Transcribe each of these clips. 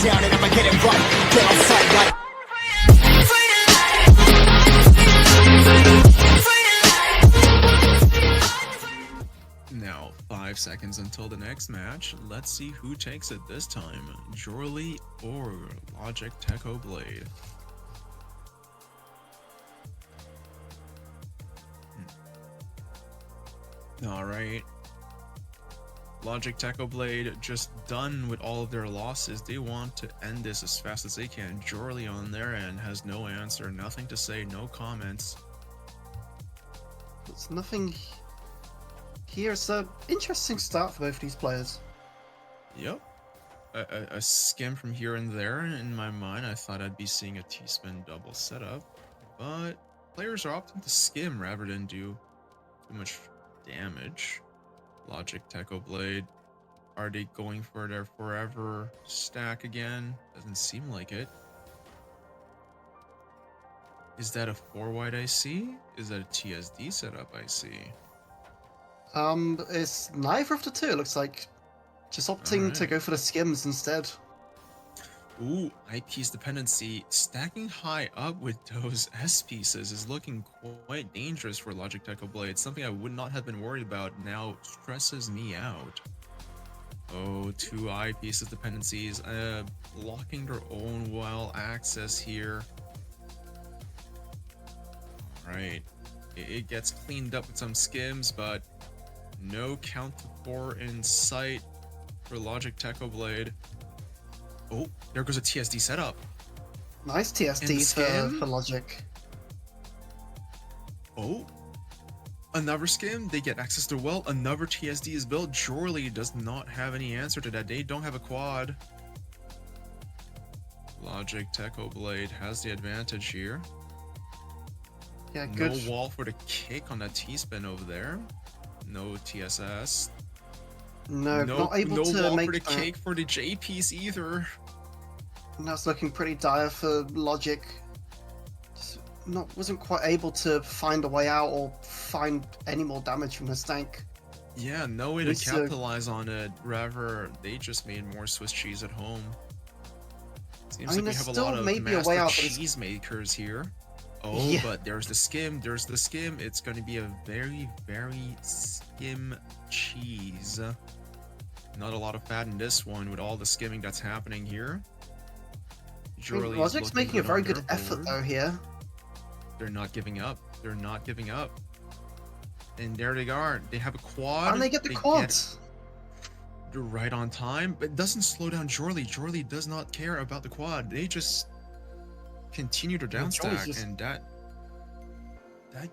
down and I'ma get it right. Get on sight like. Now, 5 seconds until the next match. Let's see who takes it this time, Jorly or Logic Techo Blade. Alright. Logic Techo Blade just done with all of their losses. They want to end this as fast as they can. Jorly on their end has no answer, nothing to say, no comments. There's nothing here. It's an interesting start for both these players. Yep. A skim from here and there. In my mind, I thought I'd be seeing a T-spin double setup, but players are opting to skim rather than do too much damage. Logic Techo Blade, are they going for their forever stack again? Doesn't seem like it. Is that a 4-wide IC? Is that a TSD setup IC? It's neither of the two, it looks like. Just opting to go for the skims instead. Ooh, eyepiece dependency. Stacking high up with those S pieces is looking quite dangerous for Logic Techo Blade. Something I would not have been worried about now stresses me out. Oh, 2 eyepieces dependencies. Blocking their own well access here. Alright. It gets cleaned up with some skims, but no count to 4 in sight for Logic Techo Blade. Oh, there goes a TSD setup. Nice TSD for Logic. Oh, another skim. They get access to well. Another TSD is built. Jorly does not have any answer to that. They don't have a quad. Logic Techo Blade has the advantage here. Yeah, good. No wall for the kick on that T-spin over there. No TSS. No, not able to wall make for the cake for the J piece either. And that's looking pretty dire for Logic. Wasn't quite able to find a way out or find any more damage from the stank. Yeah, no way to capitalize on it. Rather, they just made more Swiss cheese at home. Seems like we have a lot of master cheese makers here. Oh, yeah. But there's the skim. There's the skim. It's going to be a very, very skim cheese. Not a lot of fat in this one with all the skimming that's happening here. Logic's making a very good effort though here. They're not giving up. They're not giving up. And there they are. They have a quad. And they get the quads. They're right on time, but it doesn't slow down Jorly. Jorly does not care about the quad. They just continue to downstack, and that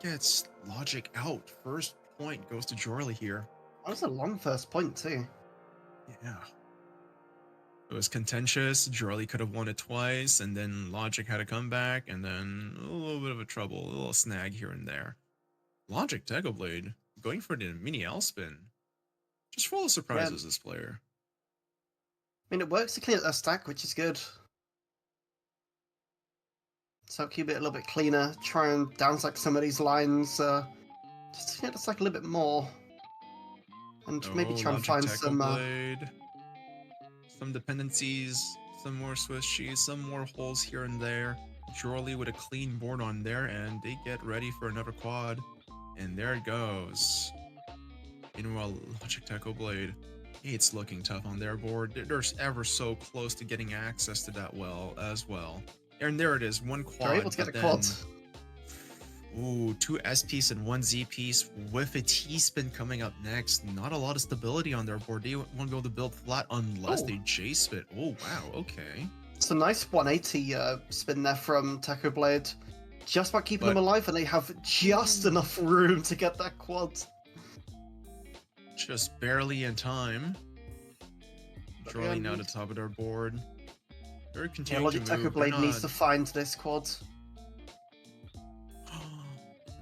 gets Logic out. First point goes to Jorly here. That was a long first point too. Yeah. It was contentious. Jorly could have won it twice, and then Logic had to come back, and then a little bit of a trouble, a little snag here and there. Logic Techo Blade going for the mini L spin. Just full of surprises, this player. I mean, it works to clean up that stack, which is good. So keep it a little bit cleaner. Try and downstack some of these lines. Just to clean up the stack a little bit more. And maybe try and find some dependencies, some more Swiss cheese, some more holes here and there. Jorly with a clean board on their end. They get ready for another quad. And there it goes. Meanwhile, Logic Techo Blade, it's looking tough on their board. They're ever so close to getting access to that well as well. And there it is, one quad. They're able to get a quad. Ooh, 2 S piece and 1 Z piece with a T-spin coming up next. Not a lot of stability on their board. They won't be able to build flat unless they J-spit. Oh, wow, okay. It's a nice 180 spin there from Techo Blade. Just about keeping them alive, and they have just enough room to get that quad. Just barely in time. Jorly now at the top of their board. They're continuing Logic Techo Blade needs to find this quad.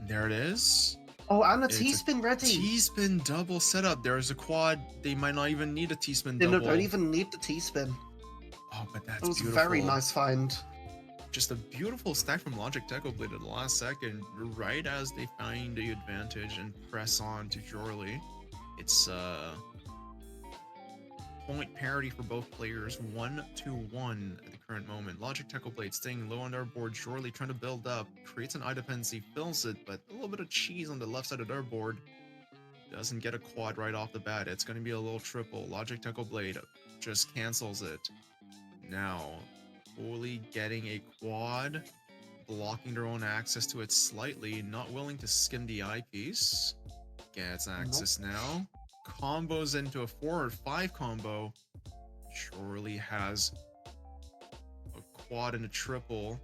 There it is. Oh, and a T-spin ready. T-spin double setup. There's a quad. They might not even need a T-spin double. They don't even need the T-spin. Oh, but that's beautiful. It was a very nice find. Just a beautiful stack from Logic Techo Blade at the last second, right as they find the advantage and press on to Jorly. It's point parity for both players, 1-1 at the current moment. Logic Tackle Blade staying low on their board. Jorley trying to build up, creates an eye dependency, fills it, but a little bit of cheese on the left side of their board. Doesn't get a quad right off the bat. It's going to be a little triple. Logic Tackle Blade just cancels it. Now, fully getting a quad, blocking their own access to it slightly, not willing to skim the eyepiece. Gets access now. Combos into a 4 or 5 combo. Surely has a quad and a triple.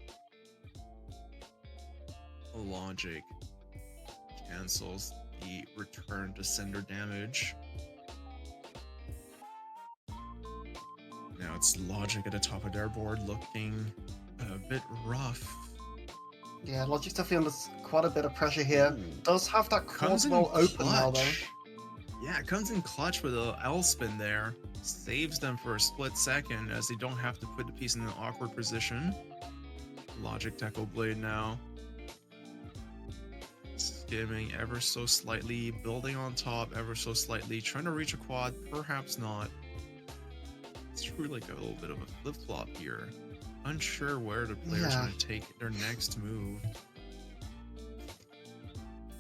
Logic cancels the return to sender damage. Now it's Logic at the top of their board looking a bit rough. Yeah, Logic's definitely under quite a bit of pressure here. Ooh. Does have that crossbow open now, though. Yeah, it comes in clutch with a L-spin there. Saves them for a split second as they don't have to put the piece in an awkward position. Logic Tackle Blade now. Skimming ever so slightly, building on top ever so slightly, trying to reach a quad, perhaps not. It's really like a little bit of a flip-flop here. Unsure where the player's going to take their next move.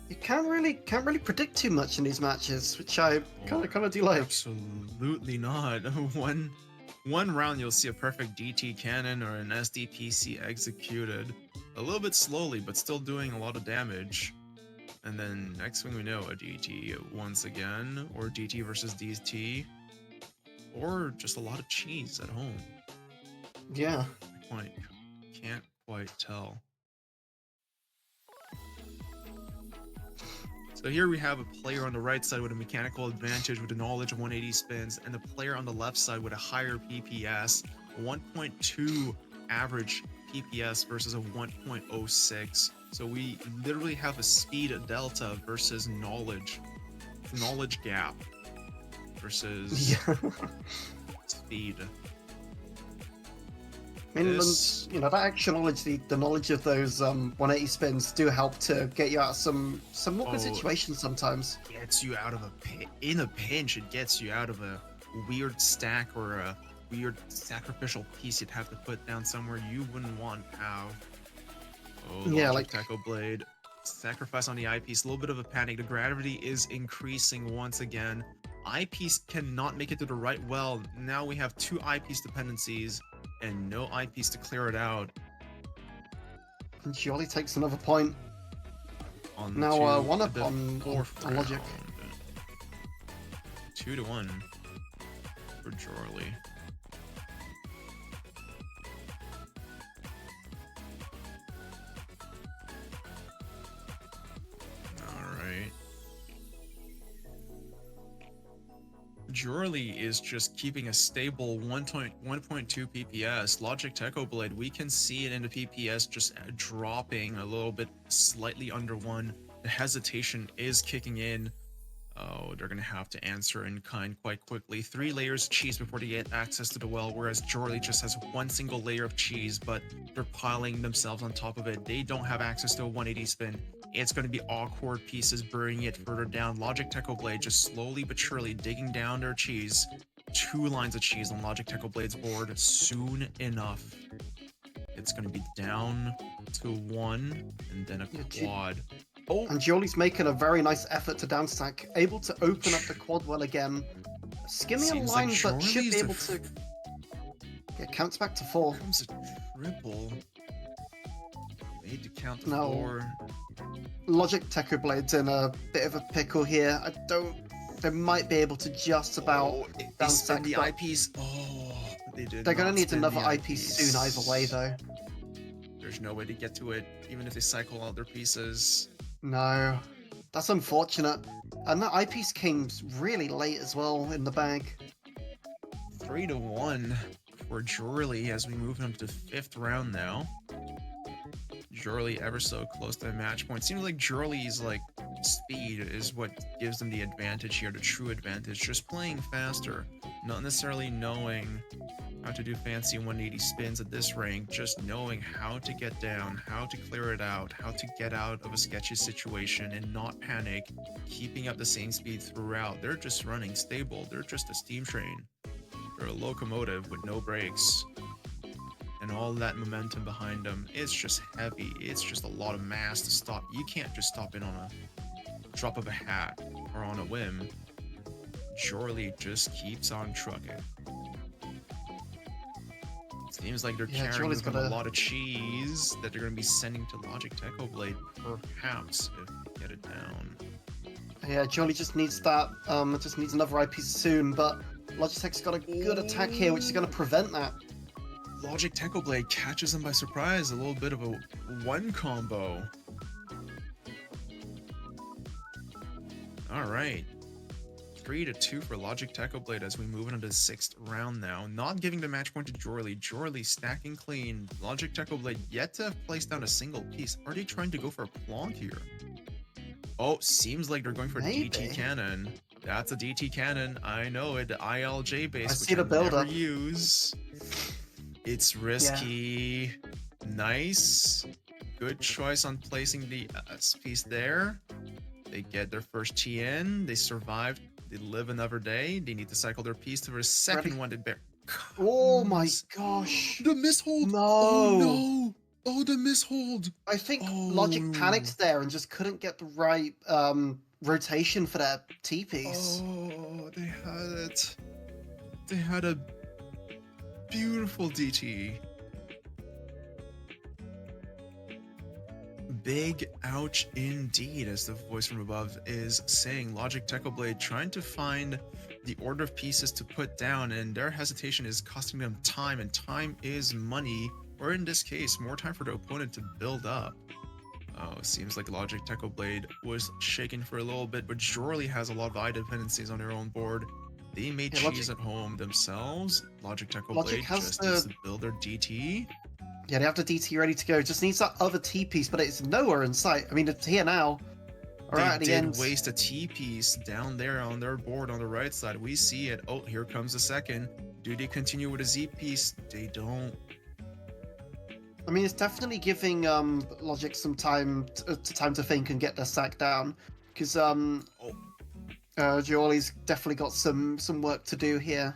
You can't really predict too much in these matches, which I kind of do like. Absolutely not. One round you'll see a perfect DT cannon or an SDPC executed a little bit slowly, but still doing a lot of damage. And then next thing we know, a DT once again, or DT versus DT, or just a lot of cheese at home. Yeah. Can't quite tell. So here we have a player on the right side with a mechanical advantage with a knowledge of 180 spins, and the player on the left side with a higher PPS, a 1.2 average PPS versus a 1.06. So we literally have a speed delta versus knowledge gap versus speed. I mean, that extra knowledge, the knowledge of those 180 spins do help to get you out of some awkward situations sometimes. Gets you out of in a pinch. It gets you out of a weird stack or a weird sacrificial piece you'd have to put down somewhere you wouldn't want to have. Logic Tackle Blade. Sacrifice on the eyepiece. A little bit of a panic. The gravity is increasing once again. Eyepiece cannot make it to the right well. Now we have 2 eyepiece dependencies and no eyepiece to clear it out. And Jorley takes another point. Now 1-up on Logic. 2-1 for Jorley. Alright. Jorley is just keeping a stable 1.2 PPS. Logic Tackle Blade, we can see it in the PPS just dropping a little bit, slightly under 1. The hesitation is kicking in. Oh, they're going to have to answer in kind quite quickly. 3 layers of cheese before they get access to the well, whereas Jorley just has 1 single layer of cheese, but they're piling themselves on top of it. They don't have access to a 180 spin. It's going to be awkward pieces burying it further down. Logic Tackle Blade just slowly but surely digging down their cheese. 2 lines of cheese on Logic Tackle Blade's board soon enough. It's going to be down to 1 and then a quad. And Jorley's making a very nice effort to downstack, able to open up the quad well again. Skimming a line, like but should be able to... Yeah, counts back to 4. Comes a triple. Made to count to 4. Logic Tackle Blade's in a bit of a pickle here. They might be able to just about downstack the eyepiece. They're going to need another eyepiece soon either way, though. There's no way to get to it, even if they cycle all their pieces. No, that's unfortunate. And that eyepiece came really late as well in the bag. 3-1 for Jorley as we move him to 5th round now. Jorley ever so close to the match point. Seems like Jorley's speed is what gives them the advantage here, the true advantage. Just playing faster, not necessarily knowing how to do fancy 180 spins at this rank, just knowing how to get down, how to clear it out, how to get out of a sketchy situation and not panic, keeping up the same speed throughout. They're just running stable. They're just a steam train. They're a locomotive with no brakes. And all that momentum behind them, it's just heavy. It's just a lot of mass to stop. You can't just stop it on a drop of a hat or on a whim. Jorley just keeps on trucking. Seems like they're carrying with them a lot of cheese that they're going to be sending to Logic Techo Blade, perhaps, if they get it down. Yeah, Jorley just needs that, just needs another eyepiece soon, but Logitech's got a good attack here, which is going to prevent that. Logic Techo Blade catches them by surprise, a little bit of a one combo. Alright. 3-2 for Logic Techo Blade as we move into the 6th round now. Not giving the match point to Jorley. Jorley stacking clean. Logic Techo Blade yet to have placed down a single piece. Are they trying to go for a plonk here? Oh, seems like they're going for a DT cannon. That's a DT cannon. I know it. ILJ base, which I never use. It's risky. Yeah. Nice. Good choice on placing the piece there. They get their first TN. They survive. They live another day. They need to cycle their piece to their second one. Oh my gosh. The mishold. No. Oh no. Oh, the mishold. I think Logic panicked there and just couldn't get the right rotation for that T-piece. Oh, they had it. They had a beautiful DT. Big ouch indeed, as the voice from above is saying. Logic Techo Blade trying to find the order of pieces to put down, and their hesitation is costing them time, and time is money, or in this case, more time for the opponent to build up. Oh, seems like Logic Techo Blade was shaken for a little bit, but Jorley has a lot of eye dependencies on their own board. They made cheese at home themselves. Logic Techo Blade just needs to build their DT. Yeah, they have the DT ready to go. Just needs that other T-piece, but it's nowhere in sight. I mean, it's here now. All right, at the end. They did waste a T-piece down there on their board on the right side. We see it. Oh, here comes the second. Do they continue with a Z-piece? They don't. I mean, it's definitely giving Logic some time to think and get their stack down. Because Jorley's definitely got some work to do here.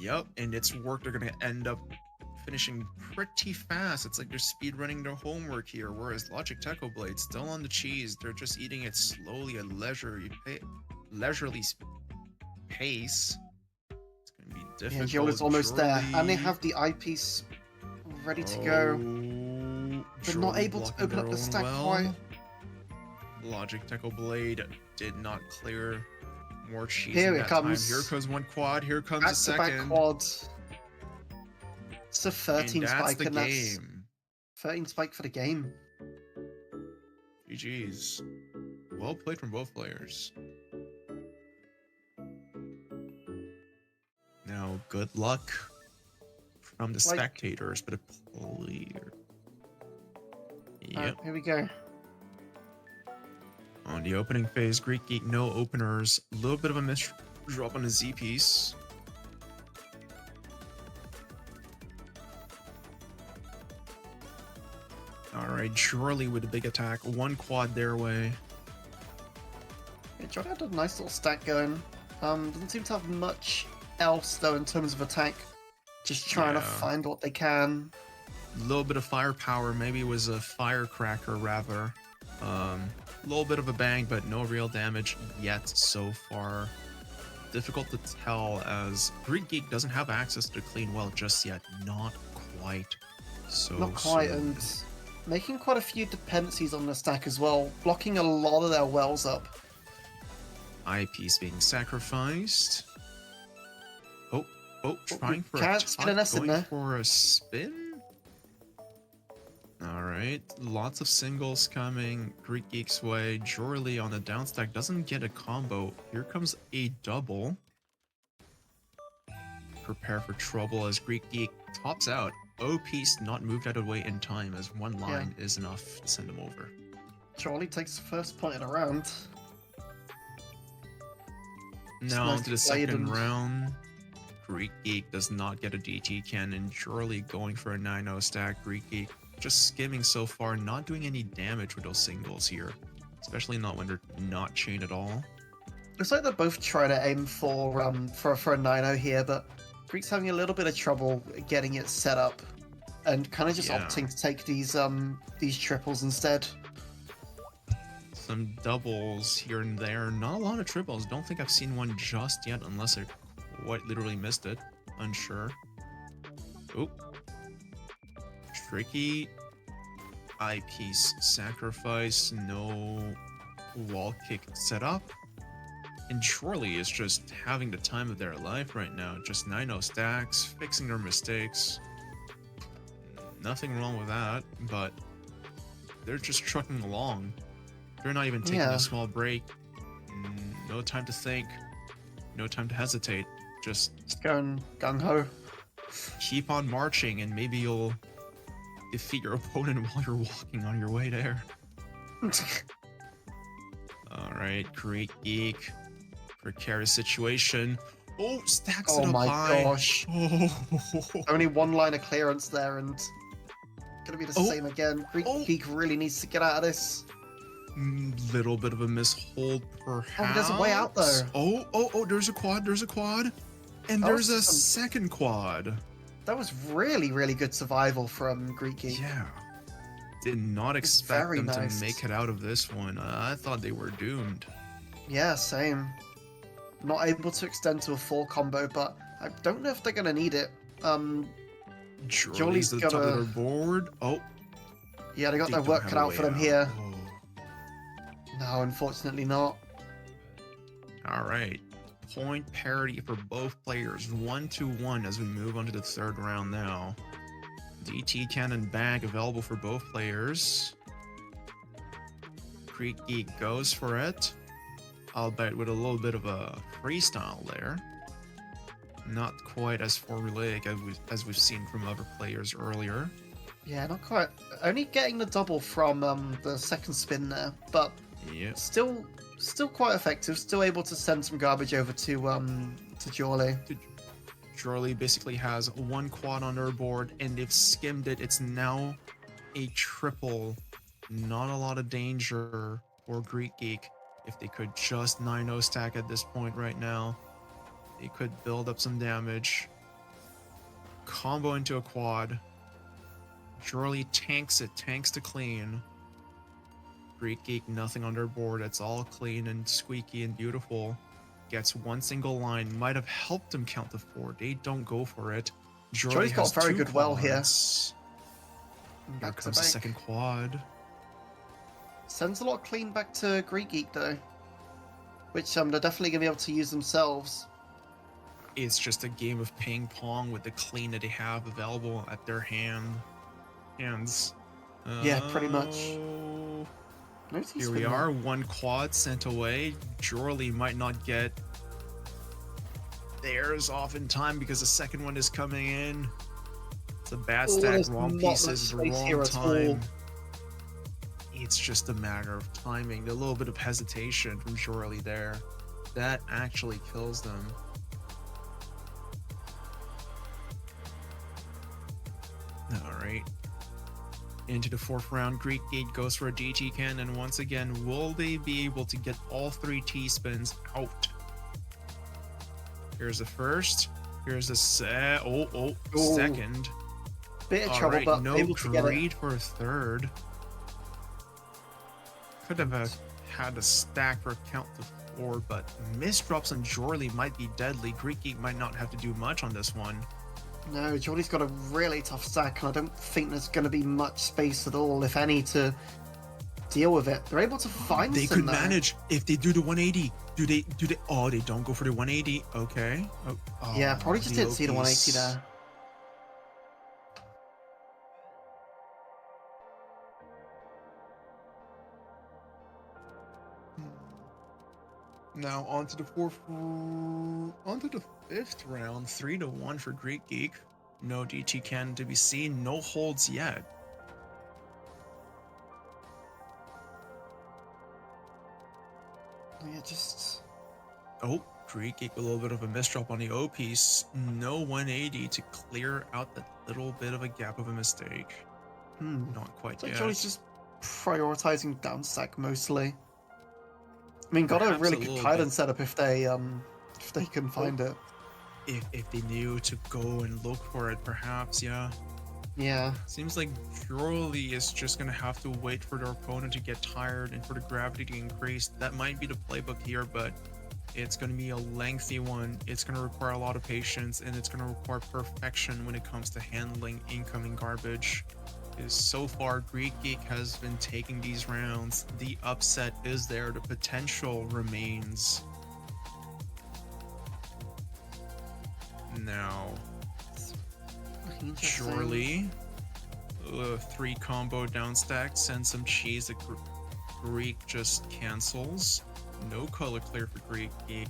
Yep, and it's work they're going to end up finishing pretty fast. It's like they're speed running their homework here, whereas Logic Techo Blade still on the cheese. They're just eating it slowly at leisurely pace. It's gonna be difficult. Yeah, Jorley's almost there, and they have the eyepiece ready to go. They're not able to open up the stack quite. Logic Techo Blade did not clear more cheese. Here it comes. Here comes one quad. Here comes a second. Quad. It's a 13 and spike, and that's game. 13 spike for the game. GG's. Well played from both players. Now, good luck from the spectators, but a player. Yep. Here we go. On the opening phase, Greek Geek, no openers. A little bit of a miss drop on the Z piece. Alright, Jorley with a big attack. One quad their way. Yeah, Jorley had a nice little stack going. Doesn't seem to have much else, though, in terms of attack. Just trying to find what they can. A little bit of firepower. Maybe it was a firecracker, rather. A little bit of a bang, but no real damage yet so far. Difficult to tell, as Greek Geek doesn't have access to the clean well just yet. Not quite. Not quite, and making quite a few dependencies on the stack as well, blocking a lot of their wells up. Eyepiece being sacrificed. Trying for for a spin. All right, lots of singles coming Greek Geek's way. Jorley on the downstack doesn't get a combo. Here comes a double. Prepare for trouble as Greek Geek tops out. O-piece not moved out of the way in time, as one line is enough to send him over. Jorley takes the first point in a round. Now onto the second round. Greek Geek does not get a DT cannon. Jorley going for a 9-0 stack. Greek Geek just skimming so far, not doing any damage with those singles here. Especially not when they're not chained at all. Looks like they're both trying to aim for a 9-0 here, but Greek's having a little bit of trouble getting it set up, and kind of just opting to take these triples instead. Some doubles here and there, not a lot of triples. Don't think I've seen one just yet, unless I quite literally missed it. Unsure. Oh, tricky. Eyepiece sacrifice. No wall kick set up. And Chorley is just having the time of their life right now. Just 9-0 stacks, fixing their mistakes. Nothing wrong with that, but they're just trucking along. They're not even taking a small break. No time to think. No time to hesitate. Just going gung-ho. Keep on marching, and maybe you'll defeat your opponent while you're walking on your way there. Alright, Greek Geek. Precarious situation. Oh, stacks it up high. Oh my gosh. Oh. Only one line of clearance there, and gonna be the same again. Greek Geek really needs to get out of this. Little bit of a mishold, perhaps. Oh, there's a way out though. Oh, there's a quad, and there's a second quad. That was really, really good survival from Greek Geek. Yeah. Did not expect them to make it out of this one. I thought they were doomed. Yeah, same. Not able to extend to a full combo, but I don't know if they're gonna need it. Jolly's at the top of their board. Oh. Yeah, they got their work cut out for them here. No, unfortunately not. Alright. Point parity for both players. 1-1 as we move on to the third round now. DT Cannon bag available for both players. Greek Geek goes for it. Albeit with a little bit of a freestyle there. Not quite as formulaic as we've seen from other players earlier. Yeah, not quite. Only getting the double from the second spin there, but still quite effective. Still able to send some garbage over to Jolly. Jolly basically has one quad on their board, and they've skimmed it. It's now a triple. Not a lot of danger for Greek Geek. If they could just 9-0 stack at this point right now, they could build up some damage. Combo into a quad. Jolly tanks it, tanks to clean. Greek Geek, nothing on their board. It's all clean and squeaky and beautiful. Gets one single line. Might have helped him count to 4. They don't go for it. Jolly's got very good well here. Here comes the second quad. Sends a lot clean back to Greek Geek though, which they're definitely gonna be able to use themselves. It's just a game of ping pong with the clean that they have available at their hands. Yeah, pretty much. Here we are, one quad sent away. Jorley might not get theirs off in time because the second one is coming in. It's a bad stack, wrong pieces, wrong time. It's just a matter of timing. A little bit of hesitation from Jorley there. That actually kills them. Alright. Into the fourth round, Greek Geek goes for a DT can, and once again, will they be able to get all 3 T-spins out? Here's the first. Here's the second. Bit of trouble, but no able to get it. for a third. Could have had a stack for a count to 4, but misdrops on Jorley might be deadly. Greek Geek might not have to do much on this one. No, Jorley's got a really tough stack, and I don't think there's going to be much space at all, if any, to deal with it. They're able to find They could manage if they do the 180. Do they? Oh, they don't go for the 180. Okay. Oh, yeah, probably just didn't see the 180 there. Now onto the fifth round, 3-1 for Greek Geek. No DT can to be seen, no holds yet. Yeah, just... Oh, Greek Geek a little bit of a misdrop on the O piece. No 180 to clear out that little bit of a gap of a mistake. Not quite yet. Jolly's just prioritizing down stack mostly. I mean, got a really good Kaiden setup if they can find it. if they knew to go and look for it, perhaps, yeah. Yeah. Seems like Jurley is just gonna have to wait for their opponent to get tired and for the gravity to increase. That might be the playbook here, but it's gonna be a lengthy one. It's gonna require a lot of patience, and it's gonna require perfection when it comes to handling incoming garbage. Because so far, Greek Geek has been taking these rounds. The upset is there. The potential remains. Now, surely, 3 combo down stack, send some cheese that Greek just cancels. No color clear for Greek Geek.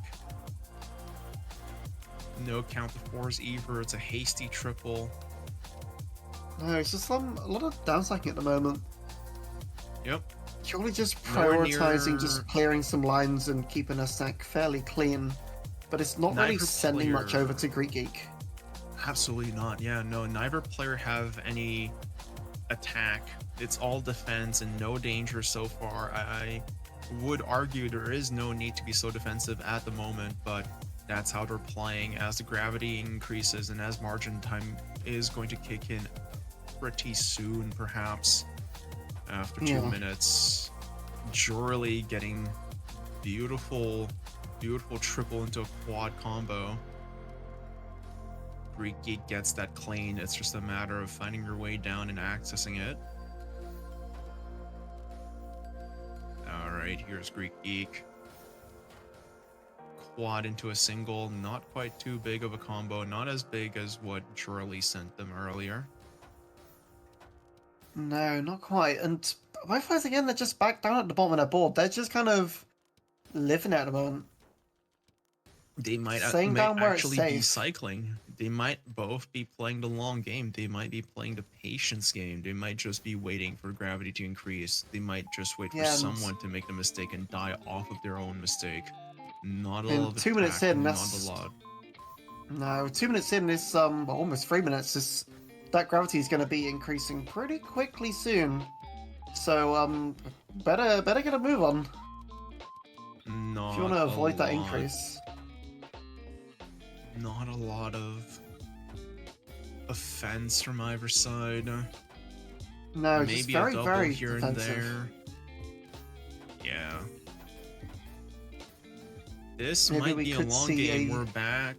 No count to 4s either. It's a hasty triple. No, it's just a lot of downstacking at the moment. Yep. Surely just prioritizing, just clearing some lines and keeping a stack fairly clean. But it's not really sending much over to Greek Geek. Absolutely not. Yeah, no, neither player have any attack. It's all defense and no danger so far. I would argue there is no need to be so defensive at the moment, but that's how they're playing. As the gravity increases and as margin time is going to kick in pretty soon, perhaps after 2 minutes. Jurley getting beautiful triple into a quad combo. Greek Geek gets that clean. It's just a matter of finding your way down and accessing it. Alright, here's Greek Geek. Quad into a single. Not quite too big of a combo. Not as big as what Jurley sent them earlier. No, not quite. And Wi-Fi's again, they're just back down at the bottom of their board. They're just kind of living at the moment. They might actually be cycling. They might both be playing the long game. They might be playing the patience game. They might just be waiting for gravity to increase. They might just wait for someone to make the mistake and die off of their own mistake. Not a lot of 2 minutes in, that's not a lot. No, 2 minutes in is almost 3 minutes. That gravity is going to be increasing pretty quickly soon. So better get a move on. Not if you want to avoid that increase. Not a lot of offense from either side. No, maybe just very, a double very here defensive. and there. Yeah. This Maybe might we be a could long see game. We're back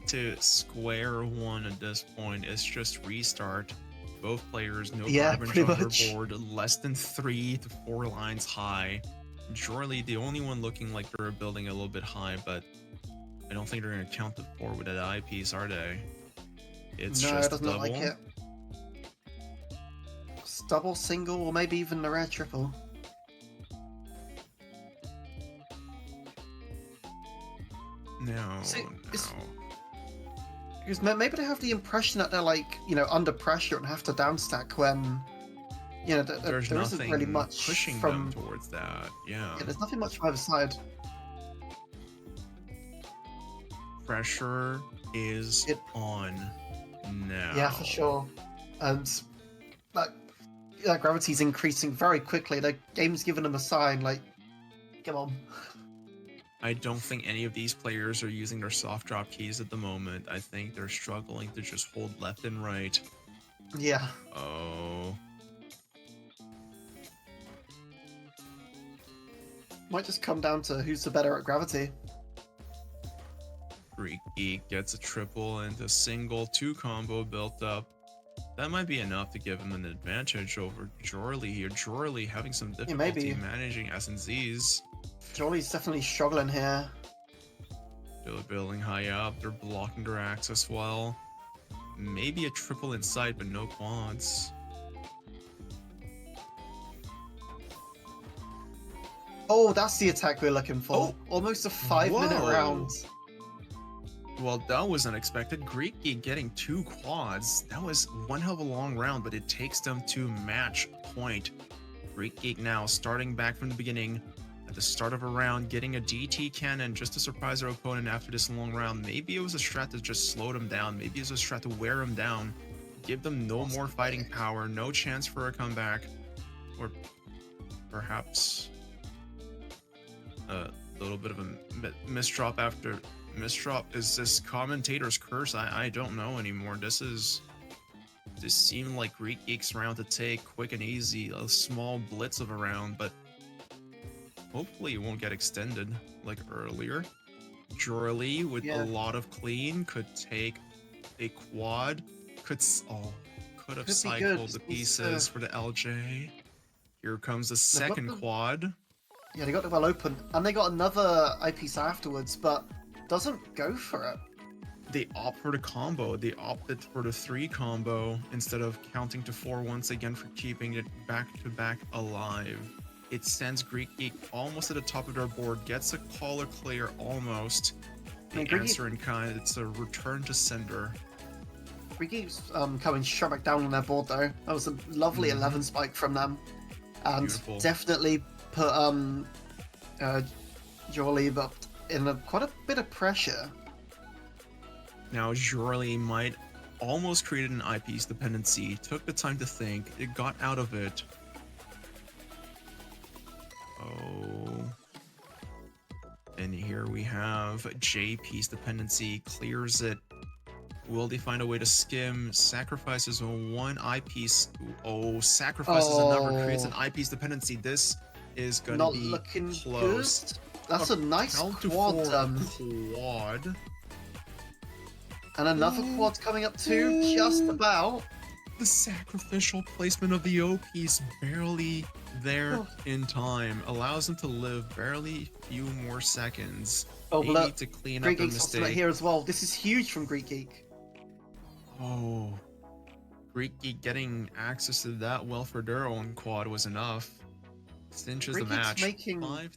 to square one at this point. It's just restart. Both players, no garbage on their board, less than 3 to 4 lines high. Jurley, the only one looking like they're building a little bit high, but I don't think they're going to count the 4 with that eyepiece, are they? It's no, just it doesn't double. look like it. It's double, single, or maybe even a rare triple. No, Because maybe they have the impression that they're like, under pressure and have to downstack when, there isn't really much pushing them towards that. Yeah, there's nothing much from either side. Pressure is on now. Yeah, for sure. And that gravity's increasing very quickly. The game's giving them a sign, like, come on. I don't think any of these players are using their soft drop keys at the moment. I think they're struggling to just hold left and right. Yeah. Oh. Might just come down to who's the better at gravity. Greek Geek gets a triple and a single 2 combo built up. That might be enough to give him an advantage over Jurley here. Jurley having some difficulty managing S&Zs. Jurley's definitely struggling here. They're building high up. They're blocking their access well. Maybe a triple inside, but no quads. Oh, that's the attack we're looking for. Oh, almost a 5-minute round. Well, that was unexpected. Greek Geek getting 2 quads. That was one hell of a long round, but it takes them to match point. Greek Geek now starting back from the beginning. At the start of a round, getting a DT cannon just to surprise their opponent after this long round. Maybe it was a strat to just slow them down. Maybe it was a strat to wear them down. Give them no more fighting power. No chance for a comeback. Or perhaps a little bit of a misdrop after Misdrop, is this commentator's curse? I don't know anymore. This seemed like Greek Geek's round to take, quick and easy, a small blitz of a round, but hopefully it won't get extended like earlier. Jorly with a lot of clean could take a quad, could have cycled the pieces for the LJ. Here comes the second quad. Yeah, they got it well open, and they got another eyepiece afterwards, but doesn't go for it. They opt for the combo. They opted for the 3 combo instead of counting to 4 once again for keeping it back-to-back alive. It sends Greek Geek almost to the top of their board, gets a caller clear almost. The answer in kind, it's a return to sender. Greek Geek's coming straight back down on their board though. That was a lovely 11 spike from them. And Beautiful. Definitely put Jorly up in quite a bit of pressure. Now Jorly might almost created an eyepiece dependency, took the time to think, it got out of it. Oh. And here we have J-piece dependency, clears it. Will they find a way to skim? Sacrifices 1 eyepiece. Oh, sacrifices a number, creates an eyepiece dependency. This is gonna be looking close. Good. That's a nice quad. Quad. And another quad coming up too, just about. The sacrificial placement of the O-piece barely there in time. Allows them to live barely few more seconds. Oh, they need to clean up their mistake. Here as well. This is huge from Greek Geek. Oh. Greek Geek getting access to that well for their own quad was enough. Cinches the match. 5-1.